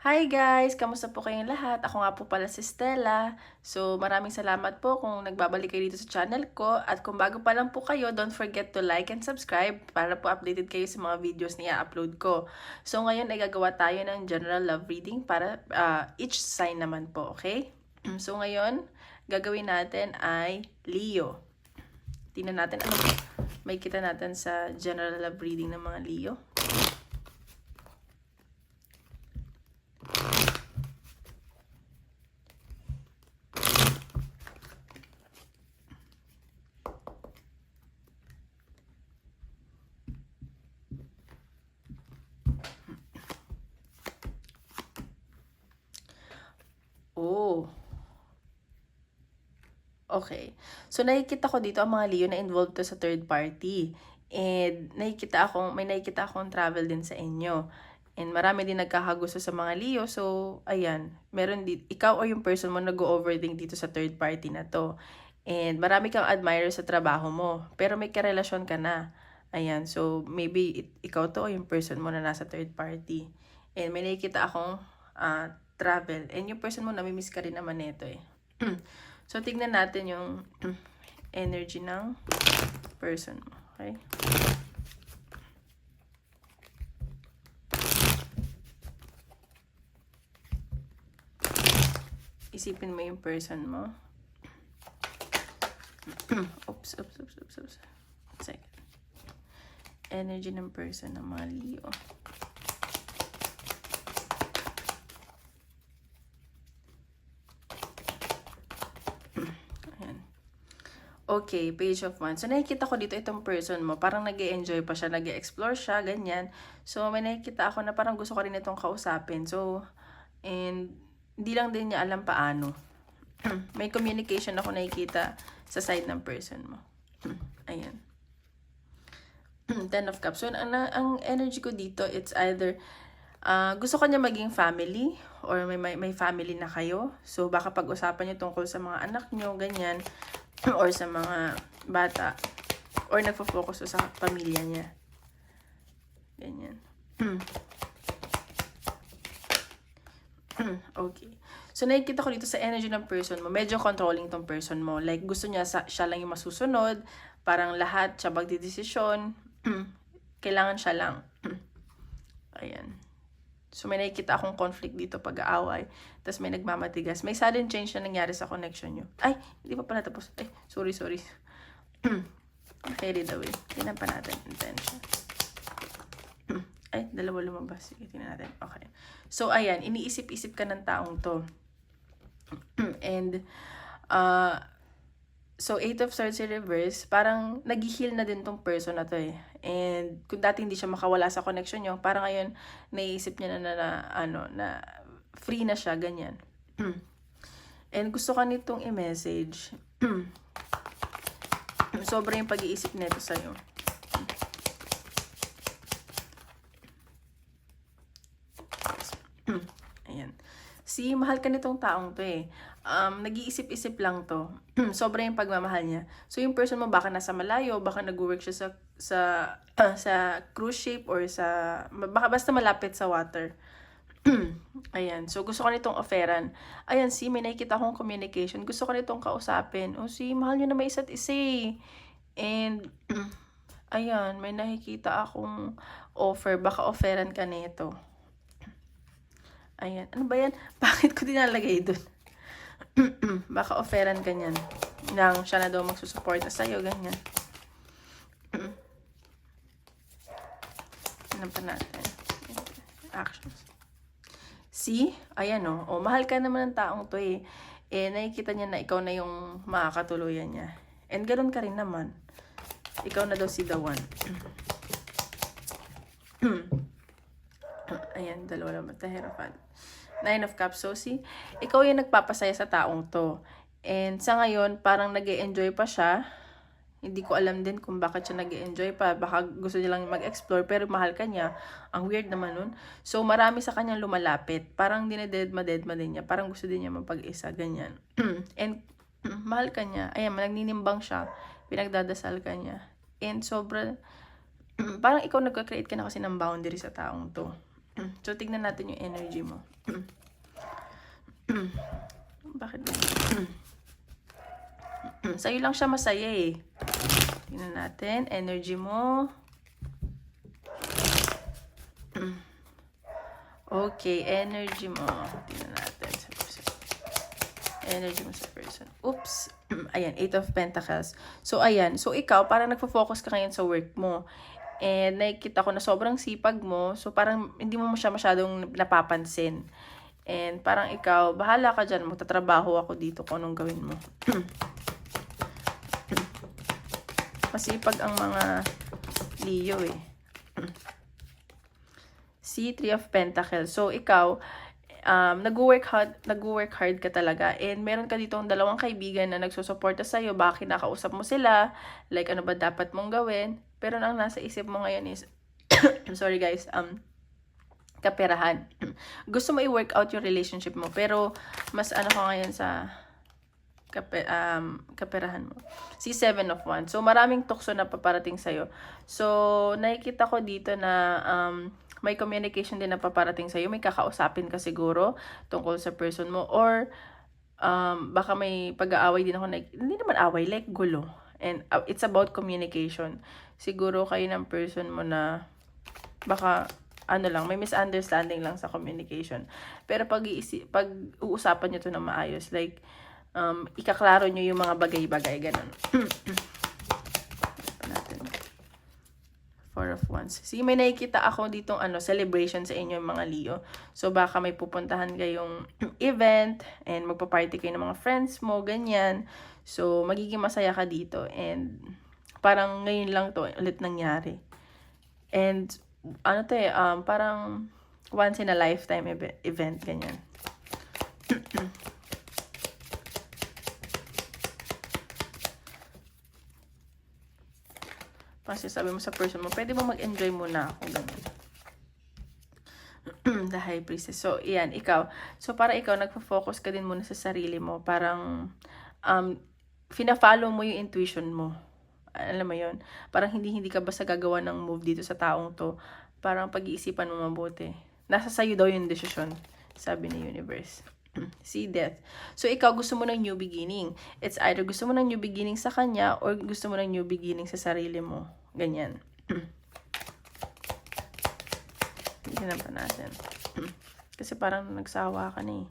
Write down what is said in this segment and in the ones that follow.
Hi guys! Kamusta po kayong lahat? Ako nga po pala si Stella. So, maraming salamat po kung nagbabalik kayo dito sa channel ko. At kung bago pa lang po kayo, don't forget to like and subscribe para po updated kayo sa mga videos na i-upload ko. So, ngayon ay gagawa tayo ng general love reading para each sign naman po, okay? So, ngayon, gagawin natin ay Leo. Tingnan natin ano may kita natin sa general love reading ng mga Leo. Oh. Okay. So, nakikita ko dito ang mga Leo na involved to sa third party. And may nakikita akong travel din sa inyo. And marami din nagkakagusto sa mga Leo. So, ayan. Ikaw o yung person mo nag-overthink dito sa third party na to. And marami kang admirer sa trabaho mo. Pero may karelasyon ka na. Ayan. So, maybe ikaw to o yung person mo na nasa third party. And may nakikita akong travel. And yung person mo, namimiss ka rin naman nito eh. So, tignan natin yung energy ng person mo. Okay? Isipin mo yung person mo. Oops. Second. Energy ng person ng mga Leo. Okay, page of wands. So, nakikita ko dito itong person mo. Parang nag-e-enjoy pa siya, nag-e-explore siya, ganyan. So, may nakikita ako na parang gusto ko rin itong kausapin. So, and hindi lang din niya alam paano. May communication ako nakikita sa side ng person mo. Ayan. 10 of Cups. So, ang energy ko dito, it's either gusto ko niya maging family or may family na kayo. So, baka pag-usapan niyo tungkol sa mga anak niyo, ganyan. Or sa mga bata. Or nagfo-focus sa pamilya niya. Ganyan. Okay. So, nakikita ko dito sa energy ng person mo, medyo controlling tong person mo. Like, gusto niya siya lang yung masusunod. Parang lahat siya magdidesisyon. Kailangan siya lang. Ayan. So, may nakikita akong conflict dito pag-aaway. Tapos may nagmamatigas. May sudden change na nangyari sa connection nyo. Ay, hindi pa pala tapos. Ay, sorry. Carried away. Tingnan pa natin. Intention. Ay, dalawa lumabas. Sige, tingnan natin. Okay. So, ayan. Iniisip-isip ka ng taong to. And, so, 8 of Swords in reverse, parang nag-heal na din tong person na to eh. And kung dati hindi siya makawala sa connection nyo, parang ngayon, naiisip niya na free na siya, ganyan. And gusto ka nitong i-message. Sobra yung pag-iisip nito sa'yo. Ayan. See, mahal ka nitong taong to eh. Nag-iisip-isip lang to. Sobra yung pagmamahal niya. So, yung person mo baka nasa malayo, baka nag-work siya sa cruise ship or baka basta malapit sa water. Ayan. So, gusto ko nitong offeran. Ayan, see, may nakikita akong communication. Gusto ko nitong kausapin. O, see, mahal nyo na may isa't isa eh. And, ayan, may nakikita akong offer. Baka offeran ka nito. Ayan. Ano ba yan? Bakit ko dinalagay dun? Baka offeran ka niyan. Nang siya na daw magsusuporta sa'yo, ganyan. Ano pa natin? Actions. See? Ayan o. Oh, mahal ka naman ng taong to eh. Nakikita niya na ikaw na yung makakatuluyan niya. And ganoon ka rin naman. Ikaw na daw si the one. Ayan, dalawa naman. The Hierophant. 9 of Cups. So, see, ikaw yung nagpapasaya sa taong to. And sa ngayon, parang nag-e-enjoy pa siya. Hindi ko alam din kung bakit siya nag-e-enjoy pa. Baka gusto niya lang mag-explore, pero mahal ka niya. Ang weird naman nun. So, marami sa kanyang lumalapit. Parang dinededma din niya. Parang gusto din niya mapag-isa, ganyan. And mahal ka niya. Ayan, nagninimbang siya. Pinagdadasal ka niya. And parang ikaw nagka-create ka na kasi ng boundary sa taong to. So, tignan natin yung energy mo. Bakit? Sa'yo lang siya masaya eh. Tignan natin. Energy mo. Okay, energy mo. Tignan natin sa person. Energy mo sa person. Oops. Ayan, 8 of Pentacles. So, ayan. So, ikaw, parang nagfo-focus ka ngayon sa work mo. And nakikita ko na sobrang sipag mo. So, parang hindi mo siya masyadong napapansin. And parang ikaw, bahala ka dyan. Magtatrabaho ako dito kung anong gawin mo. Masipag ang mga Leo eh. See, 3 of Pentacles. So, ikaw, nag-work hard ka talaga. And meron ka ditong dalawang kaibigan na nagsusuporta sa'yo. Baka kinakausap mo sila. Like, ano ba dapat mong gawin? Pero ang nasa isip mo ngayon is, sorry guys, kaperahan. Gusto mo i-work out yung relationship mo. Pero, mas ano ko ngayon sa kaperahan mo. See, 7 of Wands. So, maraming tukso na paparating sa'yo. So, nakikita ko dito na may communication din na paparating sa'yo. May kakausapin ka siguro tungkol sa person mo. Or, baka may pag-aaway din ako. Hindi naman away, like gulo. And it's about communication. Siguro kayo ng person mo na baka ano lang, may misunderstanding lang sa communication. Pero pag-uusapan nyo to na maayos, like, ikaklaro nyo yung mga bagay-bagay, ganun. Natin. 4 of Wands. See, may nakikita ako ditong celebration sa inyo yung mga Leo. So, baka may pupuntahan kayong event and magpa-party kayo ng mga friends mo, ganyan. So, magiging masaya ka dito. And, parang ngayon lang to ulit nangyari. And, parang once in a lifetime event, ganyan. Kasi sabi mo sa person mo, pwede mo mag-enjoy muna ako, ganun. The High Priestess. So, iyan, ikaw. So, para ikaw, nagpo-focus ka din muna sa sarili mo. Parang, fina-follow mo yung intuition mo. Alam mo yun? Parang hindi ka basta gagawa ng move dito sa taong to. Parang pag-iisipan mo mabuti. Nasa sayo daw yung desisyon, sabi ni Universe. See, Death. So, ikaw gusto mo ng new beginning. It's either gusto mo ng new beginning sa kanya or gusto mo ng new beginning sa sarili mo. Ganyan. Tingnan pa natin. Kasi parang nagsawa ka na eh.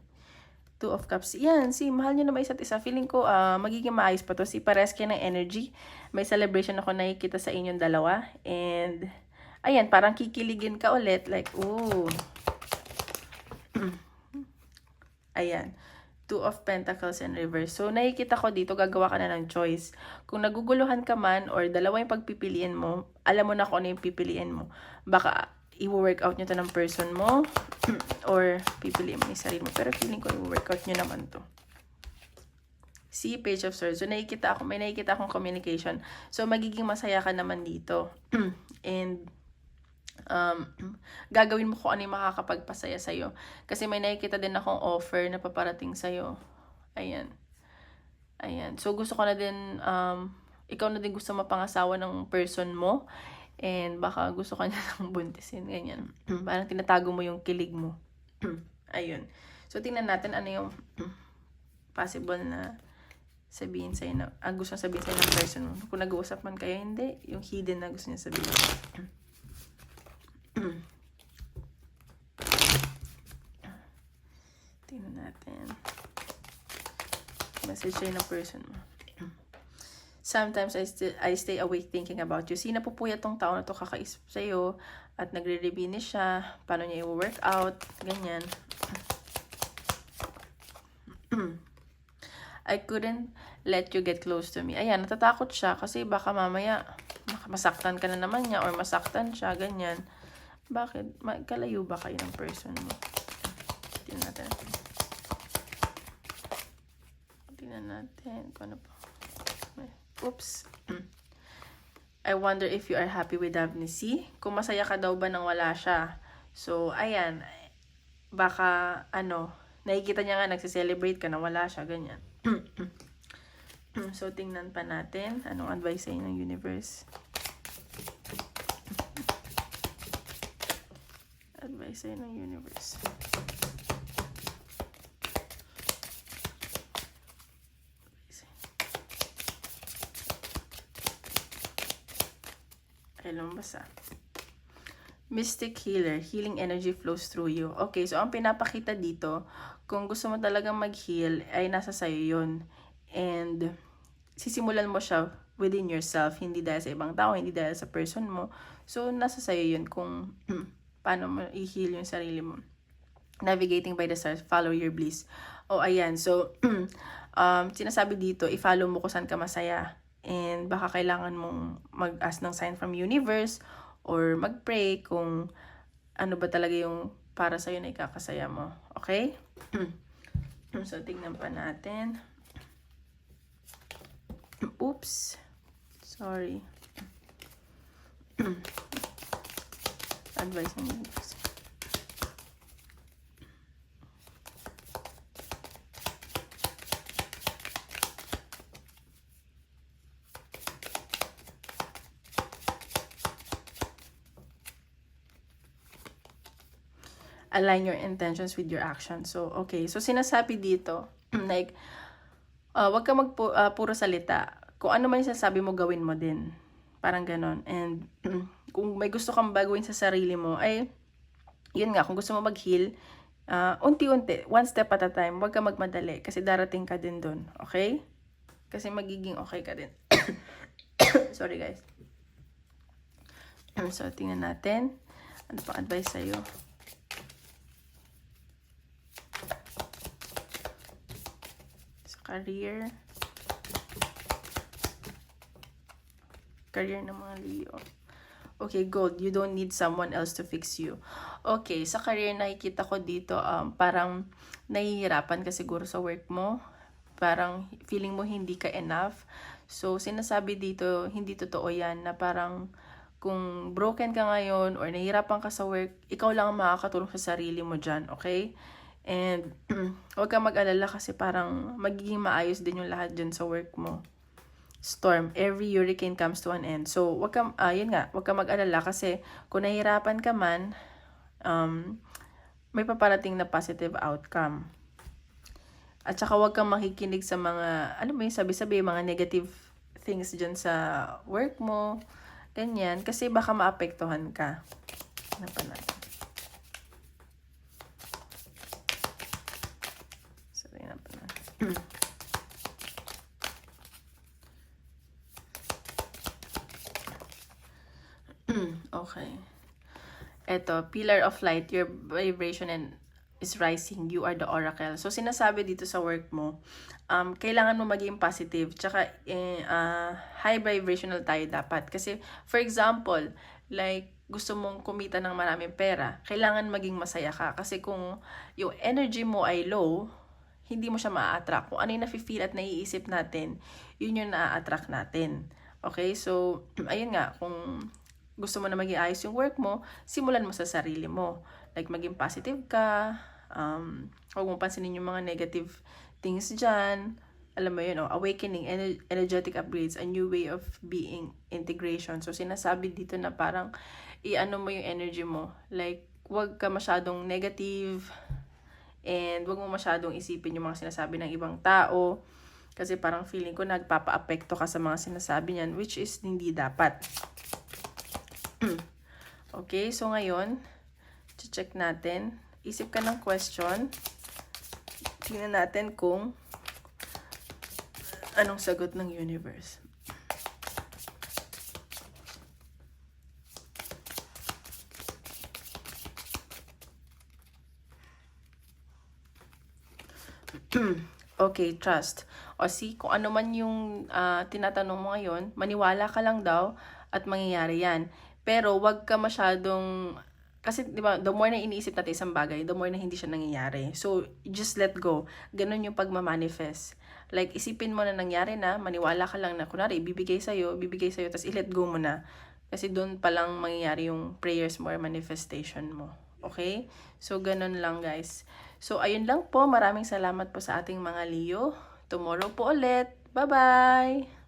2 of Cups. Yan, see, mahal nyo na may isa't isa. Feeling ko, magiging maayos pa to. See, pares kayo ng energy. May celebration ako nakikita sa inyong dalawa. And, ayan, parang kikiligin ka ulit. Like, ooh. Ayan. 2 of Pentacles in reverse. So, nakikita ko dito, gagawa ka na ng choice. Kung naguguluhan ka man, or dalawa yung pagpipiliin mo, alam mo na kung ano yung pipiliin mo. Baka, i-work out nyo to ng person mo, or pipiliin mo yung sarili mo. Pero feeling ko, i-work out nyo naman to. See, Page of Swords. So, may nakikita akong communication. So, magiging masaya ka naman dito. And, gagawin mo kung ano yung makakapagpasaya sa'yo. Kasi may nakikita din akong offer na paparating sa'yo. Ayan. Ayan. So, gusto ko na din, ikaw na din gusto mapangasawa ng person mo. And baka gusto ka niya ng buntisin. Ganyan. Parang tinatago mo yung kilig mo. Ayun. So, tingnan natin ano yung possible na sabihin sa'yo na, gusto sabihin sa'yo ng person mo. Kung nag-uusap man kayo, hindi. Yung hidden na gusto niya sabihin. Tingnan natin. Message sa'yo ng person mo. Sometimes I stay awake thinking about you. Sino pupuyat tong tao na to kakaisip sa'yo at nagre-reminis siya. Paano niya i-work out. Ganyan. I couldn't let you get close to me. Ayan, natatakot siya kasi baka mamaya masaktan ka na naman niya or masaktan siya. Ganyan. Bakit? Kalayo ba kayo ng person mo? Tingnan natin. Tingnan natin. Kung ano pa. Oops. I wonder if you are happy with Daphne. Kung masaya ka daw ba nang wala siya. So, ayan. Baka, nakikita niya nga, nagsiselebrate ka nang wala siya. Ganyan. So, tingnan pa natin. Anong advice sa'yo ng universe? Advice advice sa'yo ng universe. Ay, lumabas Mystic Healer, healing energy flows through you. Okay, so ang pinapakita dito, kung gusto mo talagang mag-heal, ay nasa sayo yun. And sisimulan mo siya within yourself, hindi dahil sa ibang tao, hindi dahil sa person mo. So, nasa sayo yun kung paano mo i-heal yung sarili mo. Navigating by the stars, follow your bliss. O, ayan. So, sinasabi dito, i-follow mo kung saan ka masaya. And baka kailangan mong mag-ask ng sign from universe or mag-pray kung ano ba talaga yung para sa'yo na ikakasaya mo. Okay? So, tingnan pa natin. Oops. Sorry. Advice ng universe. Align your intentions with your actions. So, okay. So, sinasabi dito, like, wag ka puro salita. Kung ano man yung sasabi mo, gawin mo din. Parang ganon. And, kung may gusto kang baguhin sa sarili mo, ay, yun nga, kung gusto mo mag-heal, unti-unti, one step at a time, wag ka magmadali. Kasi darating ka din dun. Okay? Kasi magiging okay ka din. Sorry, guys. So, tingnan natin. Ano pang advice sa'yo? Career ng mga Leo. Okay, gold. You don't need someone else to fix you. Okay, sa career nakikita ko dito, parang nahihirapan ka siguro sa work mo. Parang feeling mo hindi ka enough. So, sinasabi dito, hindi totoo yan na parang kung broken ka ngayon or nahihirapan ka sa work, ikaw lang ang makakatulong sa sarili mo dyan, okay? And, huwag kang mag-alala kasi parang magiging maayos din yung lahat dyan sa work mo. Storm, every hurricane comes to an end. So, huwag kang mag-alala kasi kung nahihirapan ka man, may paparating na positive outcome. At saka huwag kang makikinig sa mga, sabi-sabi, mga negative things dyan sa work mo. Ganyan, kasi baka maapektuhan ka. Ano pa natin? Okay. Eto, pillar of light, your vibration is rising, you are the oracle. So, sinasabi dito sa work mo, kailangan mo maging positive, tsaka high vibrational tayo dapat. Kasi, for example, like, gusto mong kumita ng maraming pera, kailangan maging masaya ka. Kasi kung yung energy mo ay low, hindi mo siya ma-attract. Kung ano yung nafe-feel at naiisip natin, yun yung na-attract natin. Okay? So, ayun nga, kung gusto mo na maging ayos yung work mo, simulan mo sa sarili mo. Like, maging positive ka, huwag mong pansinin yung mga negative things dyan. Alam mo yun, awakening, energetic upgrades, a new way of being, integration. So, sinasabi dito na parang, i-ano mo yung energy mo. Like, huwag ka masyadong negative, and huwag mo masyadong isipin yung mga sinasabi ng ibang tao. Kasi parang feeling ko nagpapa-apekto ka sa mga sinasabi niyan, which is hindi dapat. Okay, so ngayon, check natin. Isip ka ng question. Tingnan natin kung anong sagot ng universe. Okay, trust. O see, kung ano man yung tinatanong mo ngayon, maniwala ka lang daw at mangyayari yan. Pero wag ka masyadong, kasi di ba, the more na iniisip natin isang bagay, the more na hindi siya nangyayari. So, just let go. Ganun yung pagmamanifest. Like, isipin mo na nangyari na, maniwala ka lang na, kunwari, bibigay sa'yo, tapos i-let go mo na. Kasi doon palang mangyayari yung prayers mo or manifestation mo. Okay? So, ganun lang, guys. So, ayun lang po. Maraming salamat po sa ating mga Leo. Tomorrow po ulit. Bye-bye!